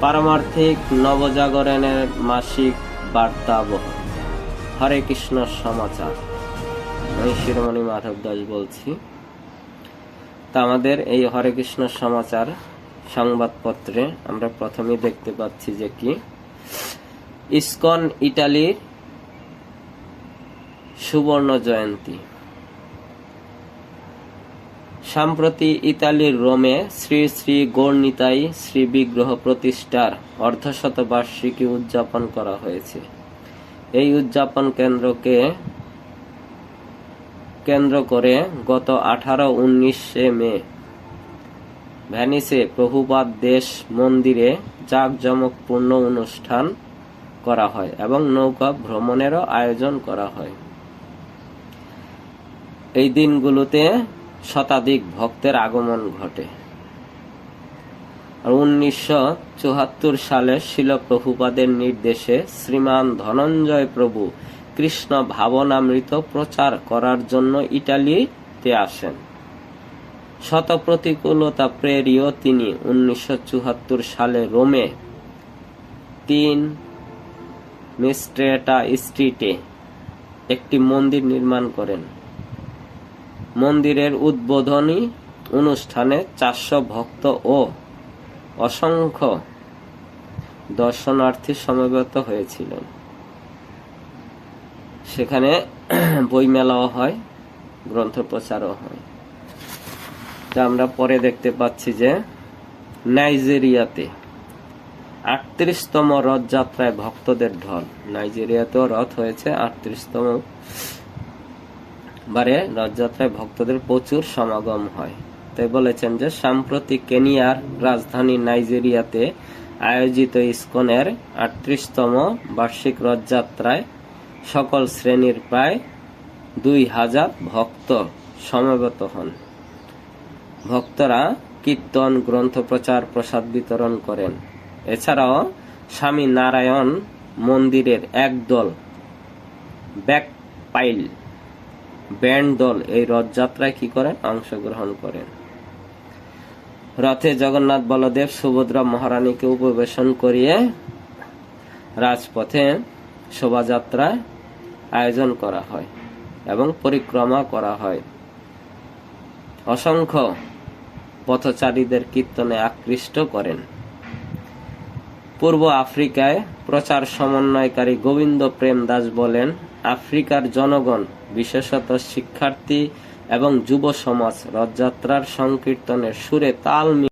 পারমার্থিক নবজাগরণের মাসিক বার্তাবহ। হরে কৃষ্ণ সমাচার। আমি শিরোমণি মাধব দাস বলছি। তা আমাদের এই হরে কৃষ্ণ সমাচার সংবাদপত্রে আমরা প্রথমেই দেখতে পাচ্ছি যে কি ইসকন ইটালির সুবর্ণ জয়ন্তী। সম্প্রতি ইতালির রোমে শ্রী শ্রী গৌরনিতাই শ্রী বিগ্রহ প্রতিষ্ঠার অর্ধশতবার্ষিকী উদযাপন করা হয়েছে। এই উদযাপন কেন্দ্র করে গত 18-19 মে ভেনিসে প্রভুপাদ দেশ মন্দিরে জাঁকজমকপূর্ণ অনুষ্ঠান করা হয় এবং নৌকা ভ্রমণেরও আয়োজন করা হয়। এই দিনগুলোতে শতাধিক ভক্তের আগমন ঘটে। আর 1974 সালে শিল প্রভুপাদের নির্দেশে শ্রীমান ধনঞ্জয় প্রভু কৃষ্ণ ভাবনামৃত প্রচার করার জন্য ইটালিতে আসেন। শত প্রতিকূলতা পেরিয়েও তিনি 1974 সালে রোমে 3 মিস্ট্রেটা স্ট্রিটে একটি মন্দির নির্মাণ করেন। মন্দিরের উদ্বোধনী অনুষ্ঠানে 400 ভক্ত ও অসংখ্য দর্শনার্থী সমবেত হয়েছিলেন। সেখানে বইমেলাও হয়, গ্রন্থ প্রচারও হয়। তা আমরা পরে দেখতে পাচ্ছি যে নাইজেরিয়াতে 38তম রথযাত্রায় ভক্তদের ঢল। নাইজেরিয়াতেও রথ হয়েছে, 38তম বারে রথযাত্রায় ভক্তদের প্রচুর সমাগম হয়। তাই বলেছেন যে সাম্প্রতিক কেনিয়ার রাজধানী নাইজেরিয়াতে আয়োজিত ইসকনের 38তম বার্ষিক রথযাত্রায় সকল শ্রেণীর প্রায় 2000 ভক্ত সমবেত হন। ভক্তরা কীর্তন, গ্রন্থ প্রচার, প্রসাদ বিতরণ করেন। এছাড়াও স্বামী নারায়ণ মন্দিরের একদল ব্যাকপাইল ব্যান্ড দল এই রথযাত্রায় কি করেন? অংশগ্রহণ করেন। রথে জগন্নাথ, বলদেব, সুভদ্রা মহারানীকে উপবেশন করিয়ে রাজপথে শোভাযাত্রায় আয়োজন করা হয় এবং পরিক্রমা করা হয়। অসংখ্য পথচারীদের কীর্তনে আকৃষ্ট করেন। পূর্ব আফ্রিকায় প্রচার সমন্বয়কারী গোবিন্দ প্রেম দাস বলেন, আফ্রিকার জনগণ, বিশেষত শিক্ষার্থী এবং যুব সমাজ রথযাত্রার সংকীর্তনের সুরে তাল